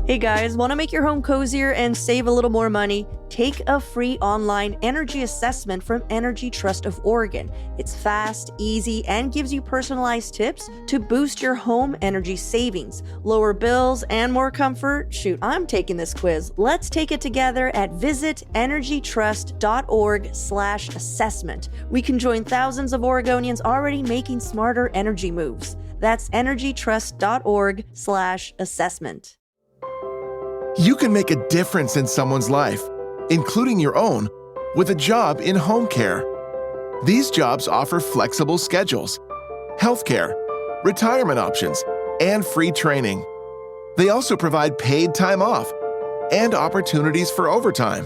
Hey guys, want to make your home cozier and save a little more money? Take a free online energy assessment from Energy Trust of Oregon. It's fast, easy, and gives you personalized tips to boost your home energy savings, lower bills, and more comfort. Shoot, I'm taking this quiz. Let's take it together at visitenergytrust.org/assessment. We can join thousands of Oregonians already making smarter energy moves. That's energytrust.org/assessment. You can make a difference in someone's life, including your own, with a job in home care. These jobs offer flexible schedules, healthcare, retirement options, and free training. They also provide paid time off and opportunities for overtime.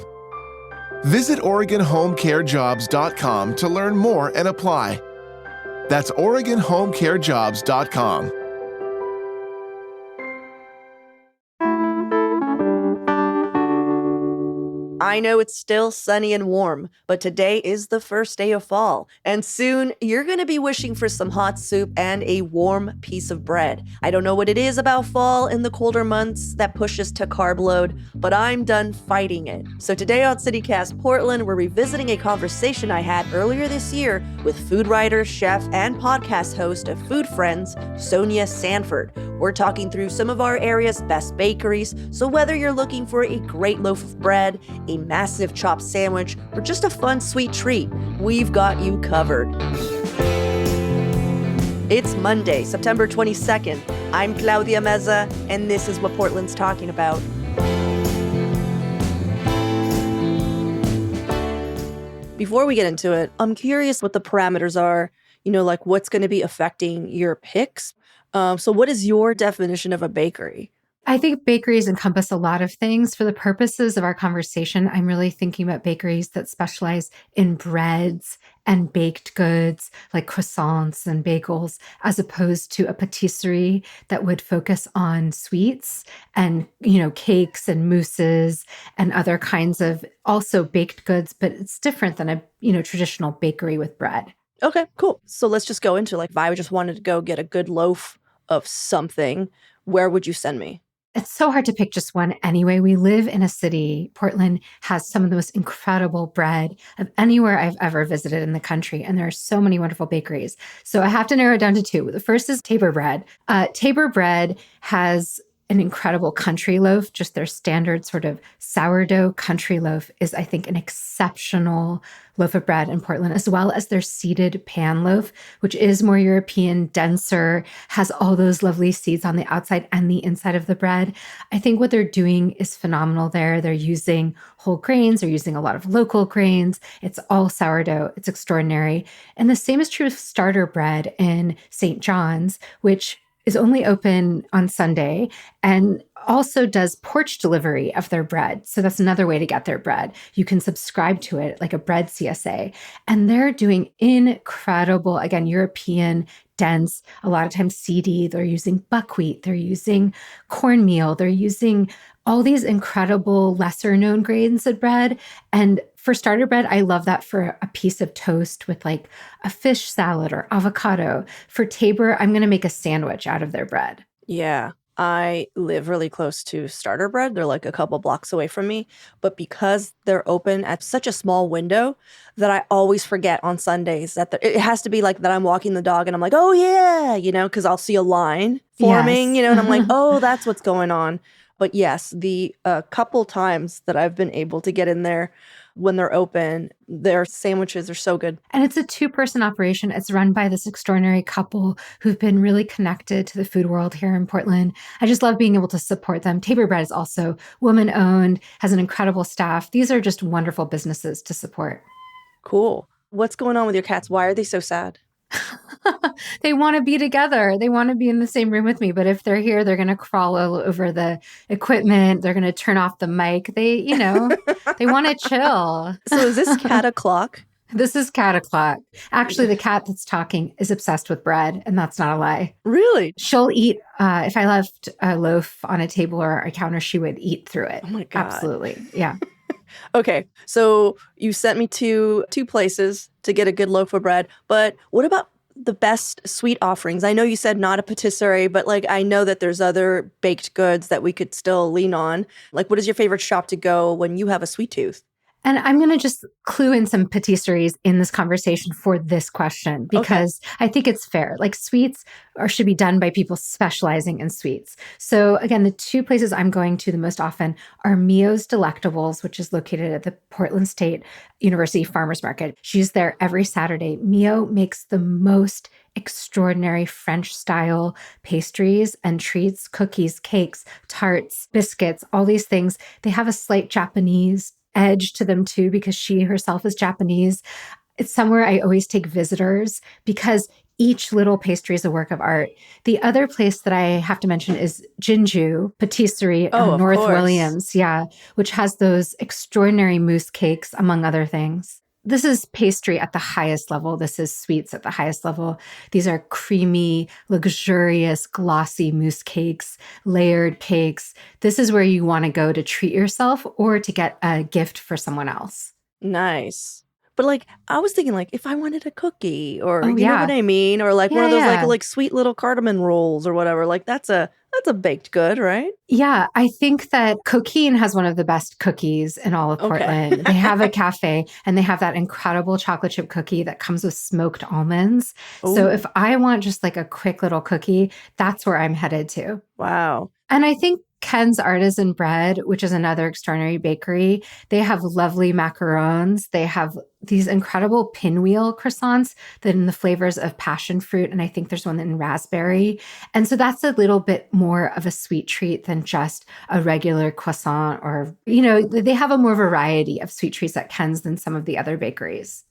Visit OregonHomeCareJobs.com to learn more and apply. That's OregonHomeCareJobs.com. I know it's still sunny and warm, but today is the first day of fall, and soon you're going to be wishing for some hot soup and a warm piece of bread. I don't know what it is about fall in the colder months that pushes to carb load, but I'm done fighting it. So today on CityCast Portland, we're revisiting a conversation I had earlier this year with food writer, chef, and podcast host of Food Friends, Sonia Sanford. We're talking through some of our area's best bakeries, so whether you're looking for a great loaf of bread, a massive chopped sandwich, or just a fun sweet treat, we've got you covered. It's Monday, September 22nd. I'm Claudia Meza, and this is what Portland's talking about. Before we get into it, I'm curious what the parameters are, like what's going to be affecting your picks. So what is your definition of a bakery? I think bakeries encompass a lot of things. For the purposes of our conversation, I'm really thinking about bakeries that specialize in breads and baked goods like croissants and bagels, as opposed to a patisserie that would focus on sweets and, cakes and mousses and other kinds of also baked goods, but it's different than a, traditional bakery with bread. Okay, cool. So let's just go into if I just wanted to go get a good loaf of something, where would you send me? It's so hard to pick just one anyway. We live in a city. Portland has some of the most incredible bread of anywhere I've ever visited in the country. And there are so many wonderful bakeries. So I have to narrow it down to two. The first is Tabor Bread. Tabor Bread has an incredible country loaf. Just their standard sort of sourdough country loaf is, I think, an exceptional loaf of bread in Portland, as well as their seeded pan loaf, which is more European, denser, has all those lovely seeds on the outside and the inside of the bread. I think what they're doing is phenomenal there. They're using whole grains. They're using a lot of local grains. It's all sourdough. It's extraordinary. And the same is true of Starter Bread in St. John's, which is only open on Sunday and also does porch delivery of their bread. So that's another way to get their bread. You can subscribe to it like a bread CSA. And they're doing incredible, again, European, dense, a lot of times seedy. They're using buckwheat. They're using cornmeal. They're using all these incredible lesser known grains of bread. And for starter bread, I love that for a piece of toast with like a fish salad or avocado. For Tabor, I'm going to make a sandwich out of their bread. Yeah, I live really close to Starter Bread. They're like a couple blocks away from me. But because they're open at such a small window that I always forget on Sundays that it has to be like that I'm walking the dog and I'm like, oh yeah, because I'll see a line forming, Yes. and I'm like, oh, that's what's going on. But yes, the couple times that I've been able to get in there when they're open, their sandwiches are so good. And it's a two-person operation. It's run by this extraordinary couple who've been really connected to the food world here in Portland. I just love being able to support them. Tabor Bread is also woman-owned, has an incredible staff. These are just wonderful businesses to support. Cool. What's going on with your cats? Why are they so sad? They want to be together. They want to be in the same room with me. But if they're here, they're going to crawl all over the equipment. They're going to turn off the mic. They want to chill. So is this cat o'clock? This is Cat O'Clock. Actually, the cat that's talking is obsessed with bread, and that's not a lie. Really? She'll eat, if I left a loaf on a table or a counter, she would eat through it. Oh my God. Absolutely. Yeah. Okay, so you sent me to two places to get a good loaf of bread, but what about the best sweet offerings? I know you said not a patisserie, but like I know that there's other baked goods that we could still lean on. Like, what is your favorite shop to go when you have a sweet tooth? And I'm going to just clue in some patisseries in this conversation for this question, Okay. because I think it's fair. Like sweets should be done by people specializing in sweets. So again, the two places I'm going to the most often are Mio's Delectables, which is located at the Portland State University Farmers Market. She's there every Saturday. Mio makes the most extraordinary French style pastries and treats, cookies, cakes, tarts, biscuits, all these things. They have a slight Japanese edge to them too, because she herself is Japanese. It's somewhere I always take visitors because each little pastry is a work of art. The other place that I have to mention is Jinju Patisserie Oh, on of North course. Williams, which has those extraordinary mousse cakes, among other things. This is pastry at the highest level. This is sweets at the highest level. These are creamy, luxurious, glossy mousse cakes, layered cakes. This is where you want to go to treat yourself or to get a gift for someone else. Nice. But like I was thinking like if I wanted a cookie or Oh, you know what yeah. I mean? Or like one of those Yeah. like sweet little cardamom rolls or whatever. Like that's a baked good, right? Yeah, I think that Coquine has one of the best cookies in all of Okay. Portland. They have a cafe and they have that incredible chocolate chip cookie that comes with smoked almonds. So Oh, if I want just like a quick little cookie, that's where I'm headed to. wow. And I think Ken's Artisan Bread, which is another extraordinary bakery, they have lovely macarons. They have these incredible pinwheel croissants that in the flavors of passion fruit. And I think there's one in raspberry. And so that's a little bit more of a sweet treat than just a regular croissant or, they have a more variety of sweet treats at Ken's than some of the other bakeries.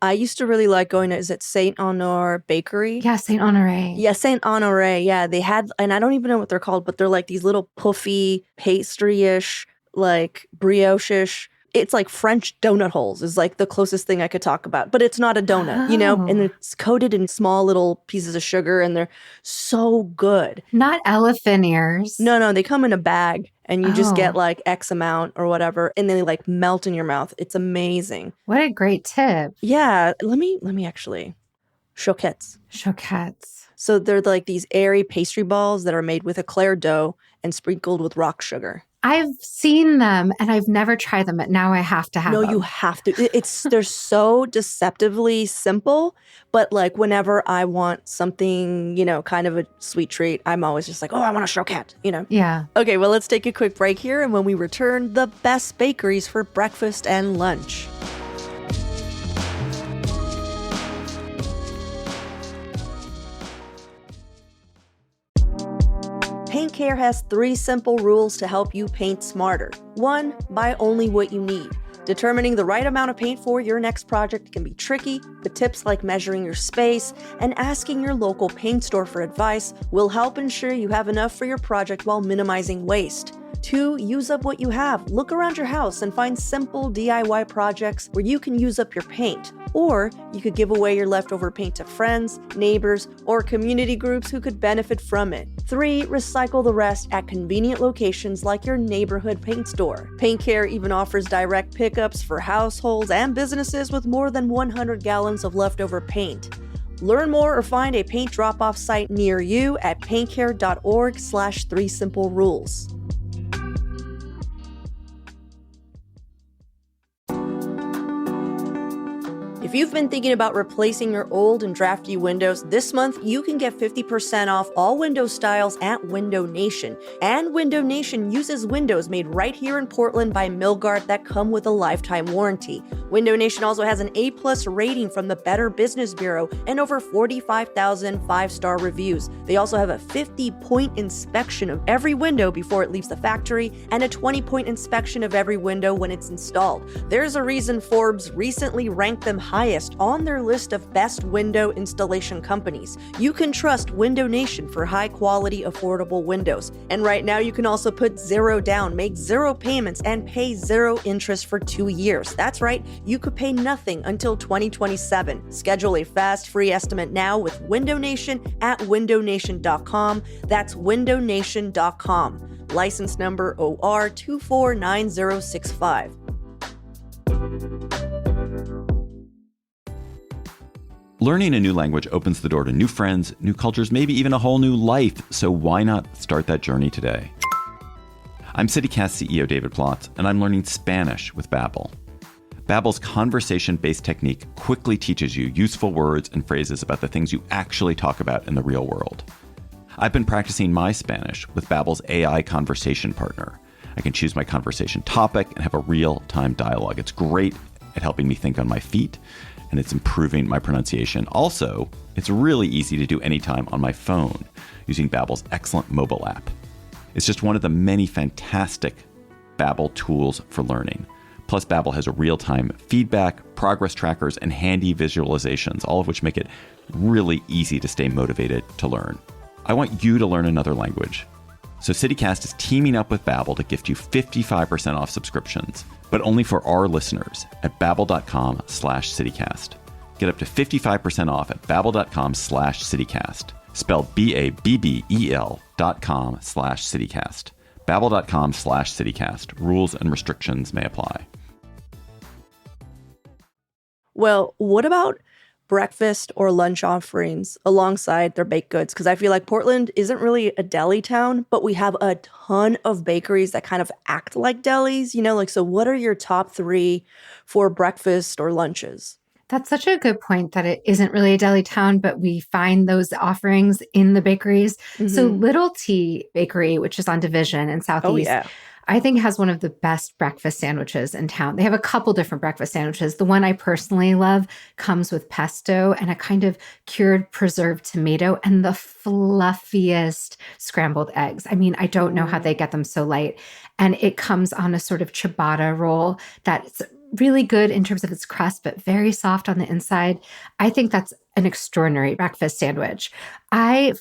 I used to really like going to, is it Saint Honore Bakery? Yeah, Saint Honore. Yeah, Saint Honore. Yeah, they had, and I don't even know what they're called, but they're like these little puffy, pastry-ish, like brioche-ish. It's like French donut holes is like the closest thing I could talk about, but it's not a donut, and Oh. it's coated in small little pieces of sugar and they're so good. Not elephant ears. No, they come in a bag and you just get Oh. like X amount or whatever, and they like melt in your mouth. It's amazing. What a great tip. Yeah, let me actually. Choquettes. Choquettes. So they're like these airy pastry balls that are made with eclair dough and sprinkled with rock sugar. I've seen them and I've never tried them, but now I have to have No, them. you have to. They're so deceptively simple, but like whenever I want something, kind of a sweet treat, I'm always just like, oh, I want a choquette, Yeah. Okay, well, let's take a quick break here, and when we return, the best bakeries for breakfast and lunch. Paint Care has 3 simple rules to help you paint smarter. 1, buy only what you need. Determining the right amount of paint for your next project can be tricky, but tips like measuring your space and asking your local paint store for advice will help ensure you have enough for your project while minimizing waste. 2, use up what you have. Look around your house and find simple DIY projects where you can use up your paint. Or you could give away your leftover paint to friends, neighbors, or community groups who could benefit from it. 3, recycle the rest at convenient locations like your neighborhood paint store. Paint Care even offers direct pickups for households and businesses with more than 100 gallons of leftover paint. Learn more or find a paint drop-off site near you at paintcare.org/3simplerules. If you've been thinking about replacing your old and drafty windows, this month you can get 50% off all window styles at Window Nation. And Window Nation uses windows made right here in Portland by Milgard that come with a lifetime warranty. Window Nation also has an A+ rating from the Better Business Bureau and over 45,000 5-star reviews. They also have a 50-point inspection of every window before it leaves the factory and a 20-point inspection of every window when it's installed. There's a reason Forbes recently ranked them highest on their list of best window installation companies. You can trust Window Nation for high-quality, affordable windows. And right now, you can also put 0 down, make 0 payments, and pay 0 interest for 2 years. That's right, you could pay nothing until 2027. Schedule a fast, free estimate now with Window Nation at windownation.com. That's windownation.com. License number OR 249065. Learning a new language opens the door to new friends, new cultures, maybe even a whole new life. So why not start that journey today? I'm CityCast CEO David Plotz, and I'm learning Spanish with Babbel. Babbel's conversation-based technique quickly teaches you useful words and phrases about the things you actually talk about in the real world. I've been practicing my Spanish with Babbel's AI conversation partner. I can choose my conversation topic and have a real-time dialogue. It's great at helping me think on my feet, and it's improving my pronunciation. Also, it's really easy to do anytime on my phone using Babbel's excellent mobile app. It's just one of the many fantastic Babbel tools for learning. Plus, Babbel has a real-time feedback, progress trackers, and handy visualizations, all of which make it really easy to stay motivated to learn. I want you to learn another language. So CityCast is teaming up with Babbel to gift you 55% off subscriptions, but only for our listeners at babbel.com/citycast. Get up to 55% off at babbel.com/citycast. Spelled BABBEL.com/citycast. Babbel.com/citycast. Rules and restrictions may apply. Well, what about breakfast or lunch offerings alongside their baked goods? Because I feel like Portland isn't really a deli town, but we have a ton of bakeries that kind of act like delis, so what are your top 3 for breakfast or lunches? That's such a good point that it isn't really a deli town, but we find those offerings in the bakeries. So Mhm. Little Tea Bakery, which is on Division in Oh, Southeast, yeah. I think has one of the best breakfast sandwiches in town. They have a couple different breakfast sandwiches. The one I personally love comes with pesto and a kind of cured preserved tomato and the fluffiest scrambled eggs. I mean, I don't know how they get them so light. And it comes on a sort of ciabatta roll that's really good in terms of its crust, but very soft on the inside. I think that's an extraordinary breakfast sandwich.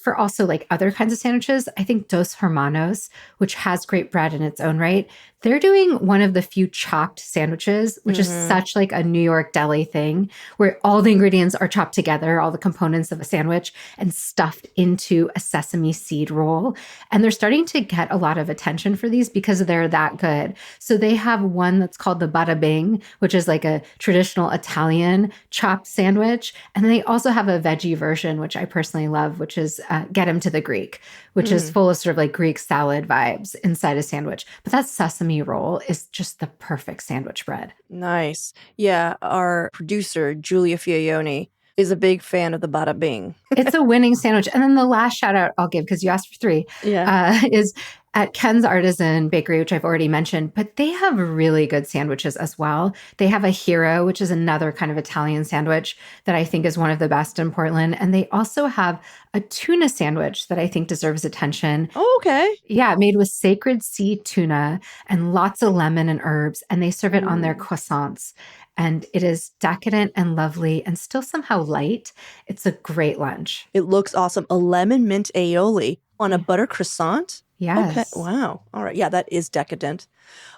For also like other kinds of sandwiches, I think Dos Hermanos, which has great bread in its own right, they're doing one of the few chopped sandwiches, which is such like a New York deli thing, where all the ingredients are chopped together, all the components of a sandwich, and stuffed into a sesame seed roll. And they're starting to get a lot of attention for these because they're that good. So they have one that's called the Bada Bing, which is like a traditional Italian chopped sandwich. And then they also have a veggie version, which I personally love, which is Get 'em to the Greek, which is full of sort of like Greek salad vibes inside a sandwich. But that sesame roll is just the perfect sandwich bread. Nice. Yeah, our producer, Julia Fiaioni, is a big fan of the Bada Bing. It's a winning sandwich. And then the last shout out I'll give, because you asked for 3, is at Ken's Artisan Bakery, which I've already mentioned, but they have really good sandwiches as well. They have a Hero, which is another kind of Italian sandwich that I think is one of the best in Portland. And they also have a tuna sandwich that I think deserves attention. Oh, okay. Yeah, made with sacred sea tuna and lots of lemon and herbs. And they serve it on their croissants. And it is decadent and lovely and still somehow light. It's a great lunch. It looks awesome. A lemon mint aioli on a butter croissant? Okay. Yes. Wow. All right. Yeah, that is decadent.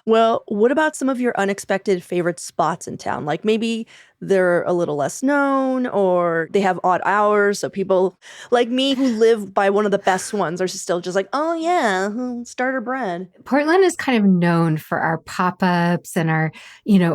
Well, what about some of your unexpected favorite spots in town? Like maybe they're a little less known or they have odd hours. So people like me who live by one of the best ones are still just like, oh, yeah, starter bread. Portland is kind of known for our pop-ups and our,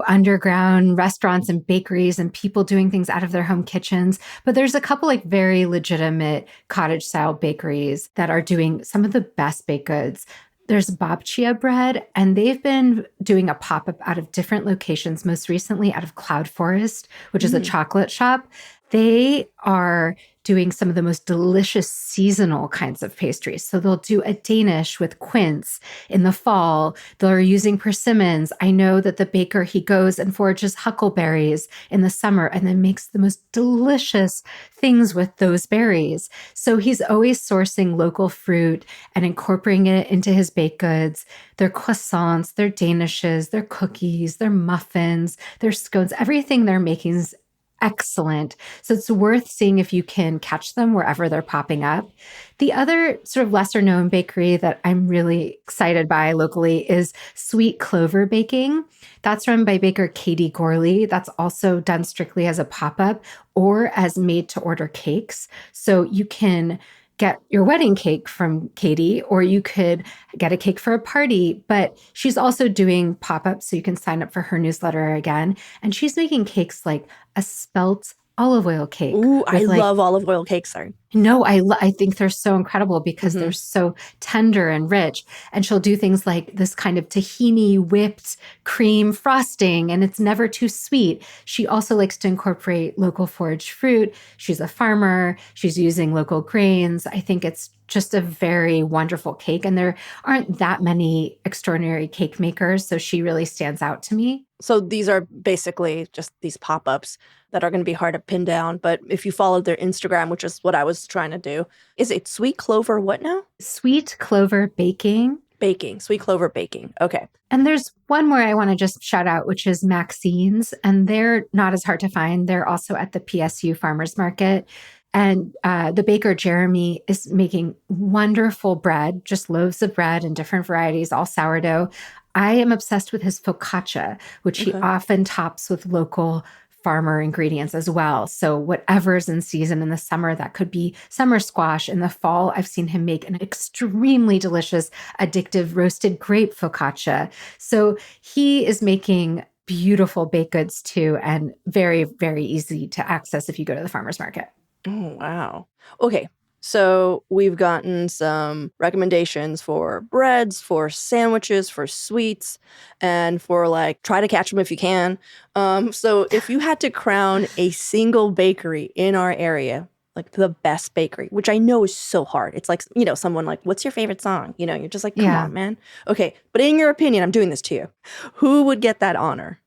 underground restaurants and bakeries and people doing things out of their home kitchens. But there's a couple like very legitimate cottage style bakeries that are doing some of the best baked goods. There's Babcia Bread, and they've been doing a pop-up out of different locations, most recently out of Cloud Forest, which is a chocolate shop. They are doing some of the most delicious seasonal kinds of pastries. So they'll do a Danish with quince in the fall. They're using persimmons. I know that the baker, he goes and forages huckleberries in the summer and then makes the most delicious things with those berries. So he's always sourcing local fruit and incorporating it into his baked goods. Their croissants, their danishes, their cookies, their muffins, their scones, everything they're making is excellent. So it's worth seeing if you can catch them wherever they're popping up. The other sort of lesser known bakery that I'm really excited by locally is Sweet Clover Baking. That's run by baker Katie Gorley. That's also done strictly as a pop-up or as made to order cakes. So you can get your wedding cake from Katie, or you could get a cake for a party. But she's also doing pop-ups, so you can sign up for her newsletter again. And she's making cakes like a spelt olive oil cake. Ooh, I with like love olive oil cakes. Sorry. no, I think they're so incredible because they're so tender and rich. And she'll do things like this kind of tahini whipped cream frosting, and it's never too sweet. She also likes to incorporate local foraged fruit. She's a farmer. She's using local grains. I think it's just a very wonderful cake. And there aren't that many extraordinary cake makers. So she really stands out to me. So these are basically just these pop-ups that are going to be hard to pin down. But if you followed their Instagram, which is what I was trying to do, is it Sweet Clover what now? Sweet Clover Baking. Baking, Sweet Clover Baking. Okay. And there's one more I want to just shout out, which is Maxine's. And they're not as hard to find. They're also at the PSU Farmers Market. And the baker, Jeremy, is making wonderful bread, just loaves of bread in different varieties, all sourdough. I am obsessed with his focaccia, which he often tops with local farmer ingredients as well. So whatever's in season in the summer, that could be summer squash. In the fall, I've seen him make an extremely delicious, addictive roasted grape focaccia. So he is making beautiful baked goods too, and very, very easy to access if you go to the farmer's market. Oh, wow. Okay. So we've gotten some recommendations for breads, for sandwiches, for sweets, and for like try to catch them if you can. So if you had to crown a single bakery in our area, like the best bakery, which I know is so hard. It's like, someone like, what's your favorite song? You're just like, come on, man. Okay. But in your opinion, I'm doing this to you. Who would get that honor?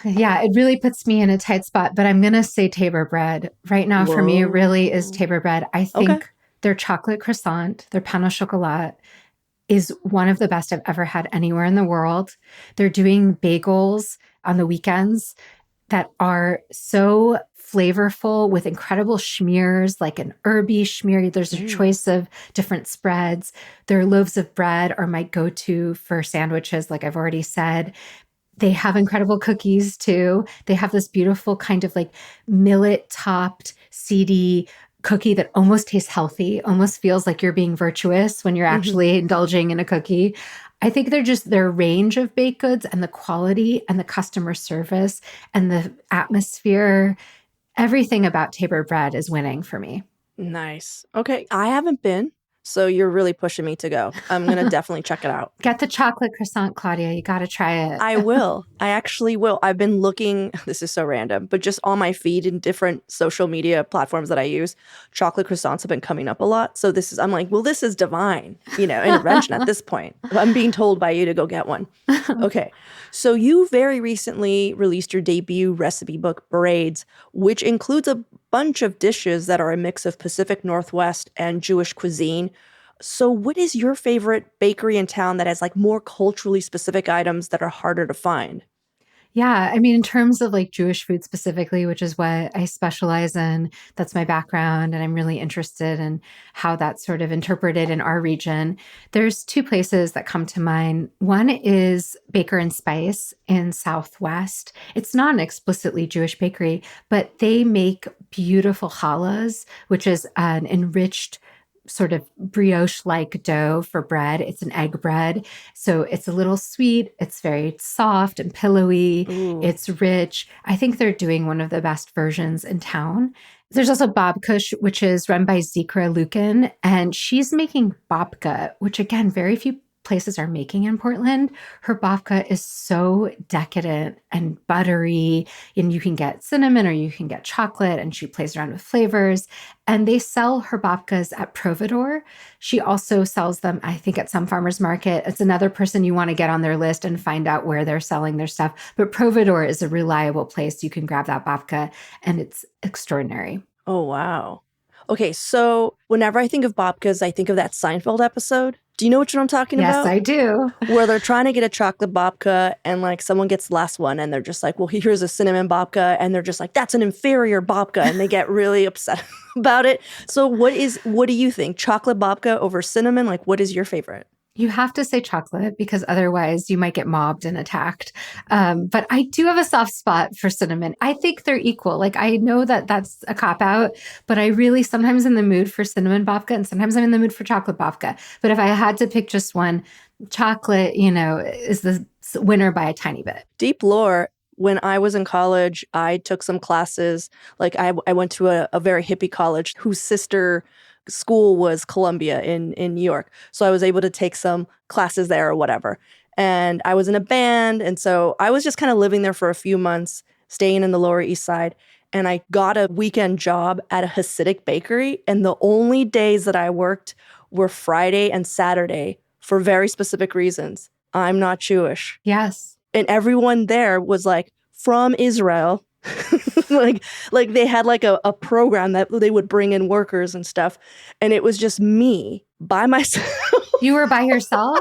Yeah, it really puts me in a tight spot, but I'm going to say Tabor bread. Right now, for me, it really is Tabor bread. I think their chocolate croissant, their pain au chocolat, is one of the best I've ever had anywhere in the world. They're doing bagels on the weekends that are so flavorful with incredible schmears, like an herby schmear. There's a choice of different spreads. Their loaves of bread are my go-to for sandwiches, like I've already said. They have incredible cookies too. They have this beautiful kind of like millet topped, seedy cookie that almost tastes healthy, almost feels like you're being virtuous when you're actually indulging in a cookie. I think their range of baked goods and the quality and the customer service and the atmosphere, everything about Tabor bread is winning for me. Nice. Okay. I haven't been. So you're really pushing me to go. I'm going to definitely check it out. Get the chocolate croissant, Claudia. You got to try it. I will. I actually will. I've been looking, this is so random, but just on my feed in different social media platforms that I use, chocolate croissants have been coming up a lot. So I'm like, well, this is divine, intervention at this point. I'm being told by you to go get one. Okay. So you very recently released your debut recipe book, Braids, which includes a bunch of dishes that are a mix of Pacific Northwest and Jewish cuisine. So what is your favorite bakery in town that has like more culturally specific items that are harder to find? Yeah, I mean, in terms of like Jewish food specifically, which is what I specialize in, that's my background, and I'm really interested in how that's sort of interpreted in our region. There's two places that come to mind. One is Baker and Spice in Southwest. It's not an explicitly Jewish bakery, but they make beautiful challahs, which is an enriched sort of brioche-like dough for bread. It's an egg bread. So it's a little sweet. It's very soft and pillowy. Ooh. It's rich. I think they're doing one of the best versions in town. There's also Babkush, which is run by Zikra Lukin, and she's making babka, which again, very few places are making in Portland. Her babka is so decadent and buttery, and you can get cinnamon or you can get chocolate, and she plays around with flavors. And they sell her babkas at Providor. She also sells them, I think, at some farmer's market. It's another person you want to get on their list and find out where they're selling their stuff. But Providor is a reliable place. You can grab that babka, and it's extraordinary. Oh, wow. Okay, so whenever I think of babkas, I think of that Seinfeld episode. Do you know which one I'm talking about? Yes, I do. Where they're trying to get a chocolate babka and like someone gets the last one and they're just like, well, here's a cinnamon babka. And they're just like, that's an inferior babka. And they get really upset about it. So what do you think? Chocolate babka over cinnamon? Like, what is your favorite? You have to say chocolate because otherwise you might get mobbed and attacked. But I do have a soft spot for cinnamon. I think they're equal. Like, I know that that's a cop-out, but I really sometimes in the mood for cinnamon babka and sometimes I'm in the mood for chocolate babka. But if I had to pick just one, chocolate, is the winner by a tiny bit. Deep lore. When I was in college, I took some classes. Like I went to a very hippie college whose sister school was Columbia in New York. So I was able to take some classes there or whatever. And I was in a band. And so I was just kind of living there for a few months, staying in the Lower East Side. And I got a weekend job at a Hasidic bakery. And the only days that I worked were Friday and Saturday for very specific reasons. I'm not Jewish. Yes. And everyone there was like from Israel. like they had like a program that they would bring in workers and stuff. And it was just me by myself. You were by yourself?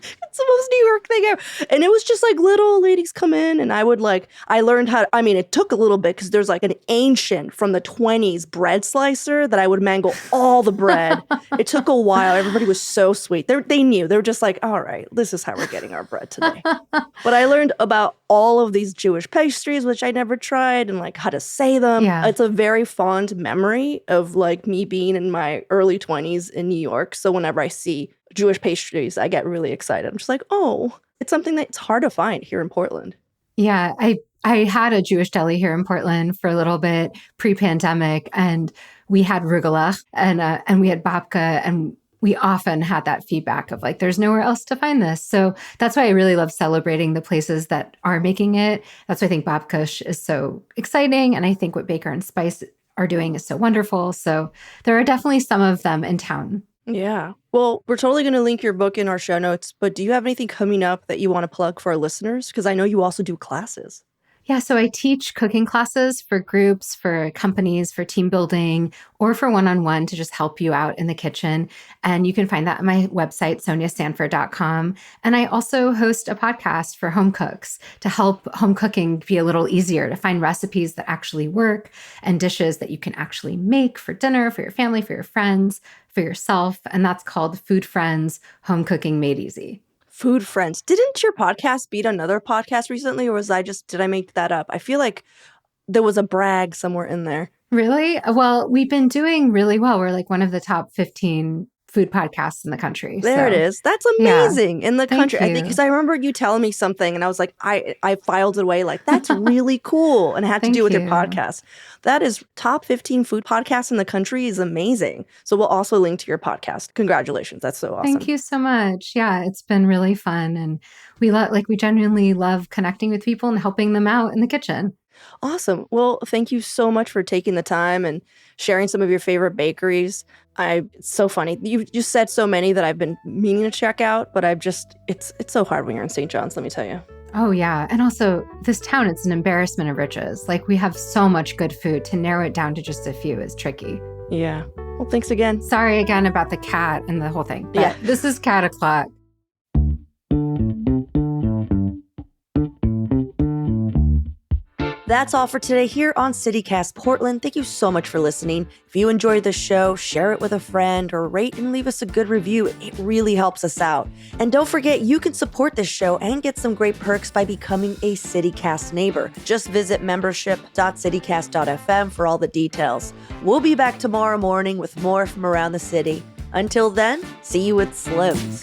It's the most New York thing ever. And it was just like little ladies come in and I learned how, it took a little bit because there's like an ancient from the 20s bread slicer that I would mangle all the bread. It took a while. Everybody was so sweet. They knew. They were just like, all right, this is how we're getting our bread today. But I learned about all of these Jewish pastries, which I never tried, and like how to say them. Yeah. It's a very fond memory of like me being in my early 20s in New York. So whenever I see Jewish pastries, I get really excited. I'm just like, oh, it's something that's hard to find here in Portland. Yeah, I had a Jewish deli here in Portland for a little bit pre-pandemic, and we had rugelach and we had babka, and we often had that feedback of like, there's nowhere else to find this. So that's why I really love celebrating the places that are making it. That's why I think babkush is so exciting, and I think what Baker and Spice are doing is so wonderful. So there are definitely some of them in town. Yeah. Well, we're totally going to link your book in our show notes, but do you have anything coming up that you want to plug for our listeners? Because I know you also do classes. Yeah, so I teach cooking classes for groups, for companies, for team building, or for one-on-one to just help you out in the kitchen. And you can find that on my website, soniasanford.com. And I also host a podcast for home cooks to help home cooking be a little easier, to find recipes that actually work and dishes that you can actually make for dinner, for your family, for your friends, for yourself. And that's called Food Friends Home Cooking Made Easy. Food Friends. Didn't your podcast beat another podcast recently, or did I make that up? I feel like there was a brag somewhere in there. Really? Well, we've been doing really well. We're like one of the top 15 food podcasts in the country. There it is. That's amazing. In the country. Thank I think you. because I remember you telling me something and I was like, I filed it away like, that's really cool. And it had to Thank do with your you. podcast. That is top 15 food podcasts in the country is amazing. So we'll also link to your podcast. Congratulations. That's so awesome. Thank you so much. Yeah, it's been really fun. And we genuinely love connecting with people and helping them out in the kitchen. Awesome. Well, thank you so much for taking the time and sharing some of your favorite bakeries. It's so funny. You've just said so many that I've been meaning to check out, but it's so hard when you're in St. John's, let me tell you. Oh, yeah. And also, this town, it's an embarrassment of riches. Like, we have so much good food. To narrow it down to just a few is tricky. Yeah. Well, thanks again. Sorry again about the cat and the whole thing. But Yeah. This is Cat O'Clock. That's all for today here on CityCast Portland. Thank you so much for listening. If you enjoyed the show, share it with a friend or rate and leave us a good review. It really helps us out. And don't forget, you can support this show and get some great perks by becoming a CityCast neighbor. Just visit membership.citycast.fm for all the details. We'll be back tomorrow morning with more from around the city. Until then, see you at Slim's.